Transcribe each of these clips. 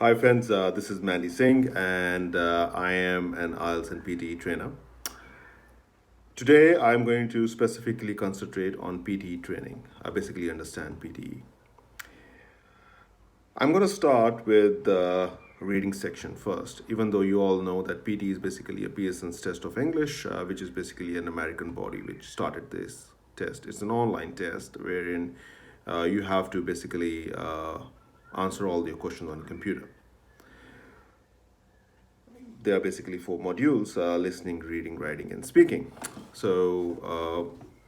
Hi friends, this is Mandy Singh and I am an IELTS and PTE trainer. Today I'm going to specifically concentrate on PTE training. I basically understand PTE. I'm going to start with the reading section first, even though you all know that PT is basically a Pearson's test of English, which is basically an American body which started this test. It's an online test wherein you have to basically answer all your questions on the computer. There are basically four modules: listening, reading, writing, and speaking.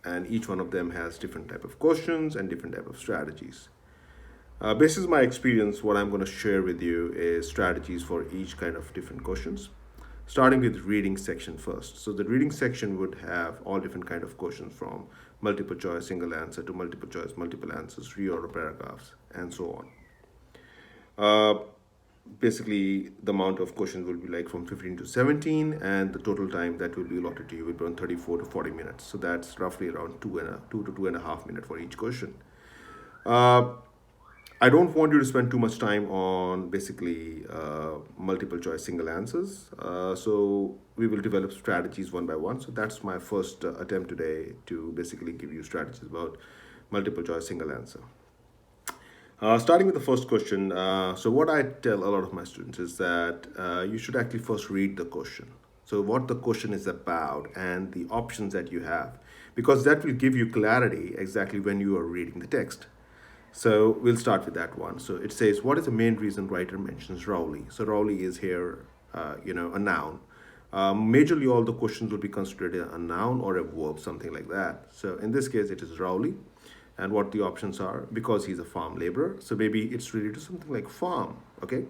And each one of them has different type of questions and different type of strategies. Based on my experience, what I'm going to share with you is strategies for each kind of different questions, starting with reading section first. So the reading section would have all different kind of questions, from multiple choice, single answer, to multiple choice, multiple answers, reorder paragraphs, and so on. Basically, the amount of questions will be like from 15 to 17, and the total time that will be allotted to you will be around 34 to 40 minutes. So that's roughly around two to 2.5 minutes for each question. I don't want you to spend too much time on basically multiple choice single answers. So we will develop strategies one by one. So that's my first attempt today to basically give you strategies about multiple choice single answer. Starting with the first question, so what I tell a lot of my students is that you should actually first read the question. So what the question is about and the options that you have, because that will give you clarity exactly when you are reading the text. So we'll start with that one. So it says, what is the main reason writer mentions Rowley? So Rowley is here, a noun. Majorly all the questions will be considered a noun or a verb, something like that. So in this case, it is Rowley. And what the options are, because he's a farm laborer. So maybe it's related to something like farm, okay?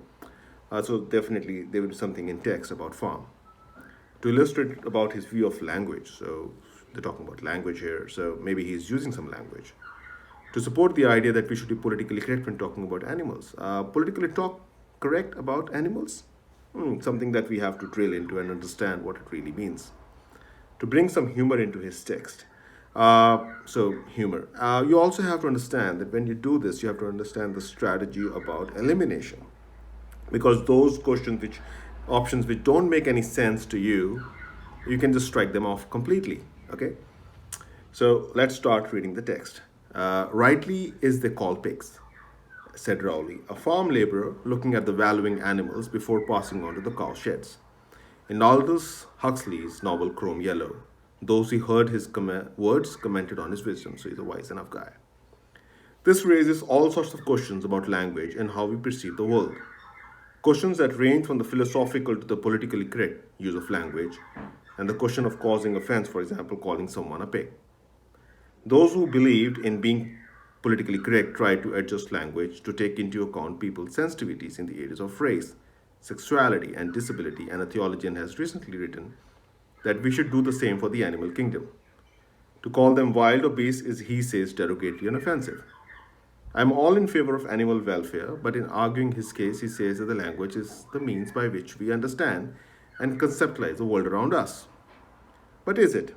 So definitely there will be something in text about farm. To illustrate about his view of language, so they're talking about language here, so maybe he's using some language. To support the idea that we should be politically correct when talking about animals. Politically correct about animals? Something that we have to drill into and understand what it really means. To bring some humor into his text. So humor. You also have to understand that when you do this, you have to understand the strategy about elimination, because those options which don't make any sense to you, you can just strike them off completely. Okay. So let's start reading the text. Rightly is they call pigs, said Rowley, a farm laborer looking at the valuing animals before passing on to the cow sheds. In Aldous Huxley's novel Chrome Yellow, those who heard his words commented on his wisdom, so he's a wise enough guy. This raises all sorts of questions about language and how we perceive the world. Questions that range from the philosophical to the politically correct use of language, and the question of causing offense, for example, calling someone a pig. Those who believed in being politically correct tried to adjust language to take into account people's sensitivities in the areas of race, sexuality, and disability, and a theologian has recently written that we should do the same for the animal kingdom. To call them wild or beasts is, he says, derogatory and offensive. I am all in favor of animal welfare, but in arguing his case, he says that the language is the means by which we understand and conceptualize the world around us. But is it?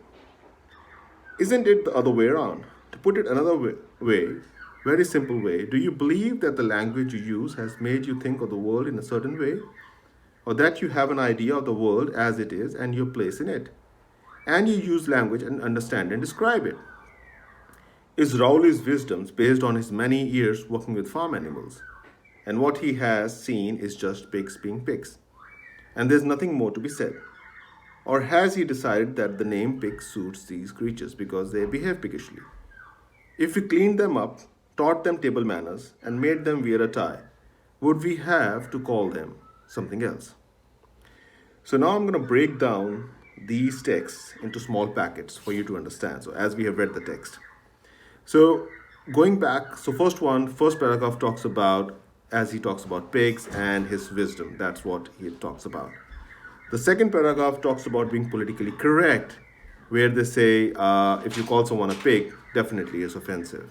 Isn't it the other way around? To put it another way, very simple way, do you believe that the language you use has made you think of the world in a certain way? Or that you have an idea of the world as it is and your place in it, and you use language and understand and describe it? Is Rowley's wisdoms based on his many years working with farm animals, and what he has seen is just pigs being pigs, and there's nothing more to be said? Or has he decided that the name pig suits these creatures because they behave piggishly? If we cleaned them up, taught them table manners, and made them wear a tie, would we have to call them something else? So now I'm going to break down these texts into small packets for you to understand. So as we have read the text. So going back, so first paragraph talks about, as he talks about pigs and his wisdom. That's what he talks about. The second paragraph talks about being politically correct, where they say if you call someone a pig, definitely is offensive.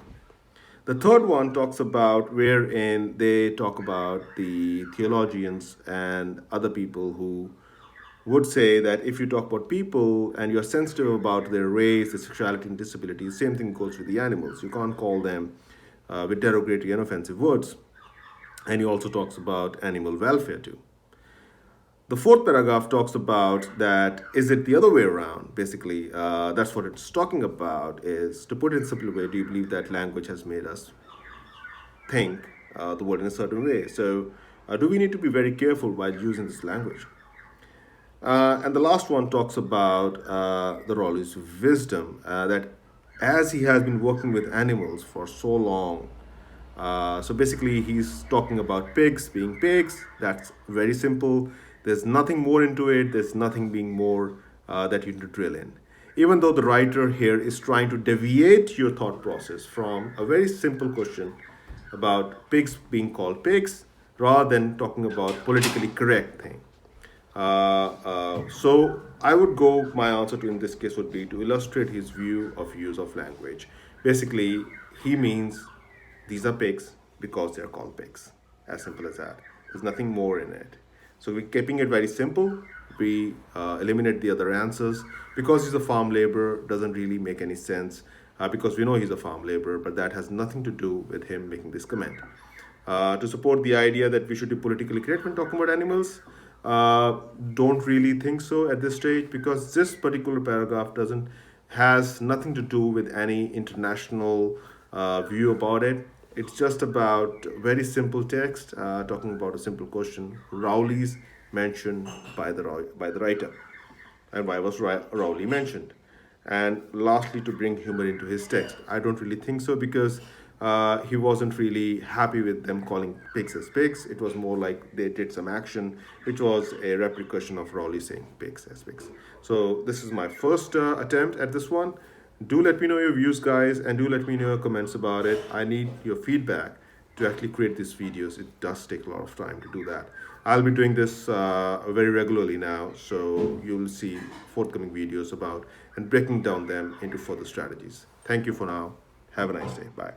The third one talks about, wherein they talk about the theologians and other people who would say that if you talk about people and you're sensitive about their race, their sexuality, and disability, same thing goes with the animals. You can't call them with derogatory and offensive words. And he also talks about animal welfare too. The fourth paragraph talks about that is it the other way around? Basically, that's what it's talking about. Is to put it in a simple way, do you believe that language has made us think the world in a certain way? So, do we need to be very careful while using this language? And the last one talks about the Raleigh's wisdom that as he has been working with animals for so long, so basically he's talking about pigs being pigs. That's very simple. There's nothing more into it. There's nothing being more that you need to drill in. Even though the writer here is trying to deviate your thought process from a very simple question about pigs being called pigs rather than talking about politically correct thing. So I would go, my answer to in this case would be to illustrate his view of use of language. Basically, he means these are pigs because they're called pigs. As simple as that. There's nothing more in it. So we're keeping it very simple. We eliminate the other answers. Because he's a farm laborer, doesn't really make any sense. Because we know he's a farm laborer, but that has nothing to do with him making this comment. To support the idea that we should be politically correct when talking about animals, don't really think so at this stage, because this particular paragraph doesn't has nothing to do with any international view about it. It's just about very simple text talking about a simple question. Rowley's mentioned by the writer, and why was Rowley mentioned? And lastly, to bring humor into his text. I don't really think so, because he wasn't really happy with them calling pigs as pigs. It was more like they did some action, which was a repercussion of Rowley saying pigs as pigs. So this is my first attempt at this one. Do let me know your views, guys, and do let me know your comments about it. I need your feedback to actually create these videos. It does take a lot of time to do that. I'll be doing this very regularly now, so you'll see forthcoming videos about and breaking down them into further strategies. Thank you for now. Have a nice day. Bye.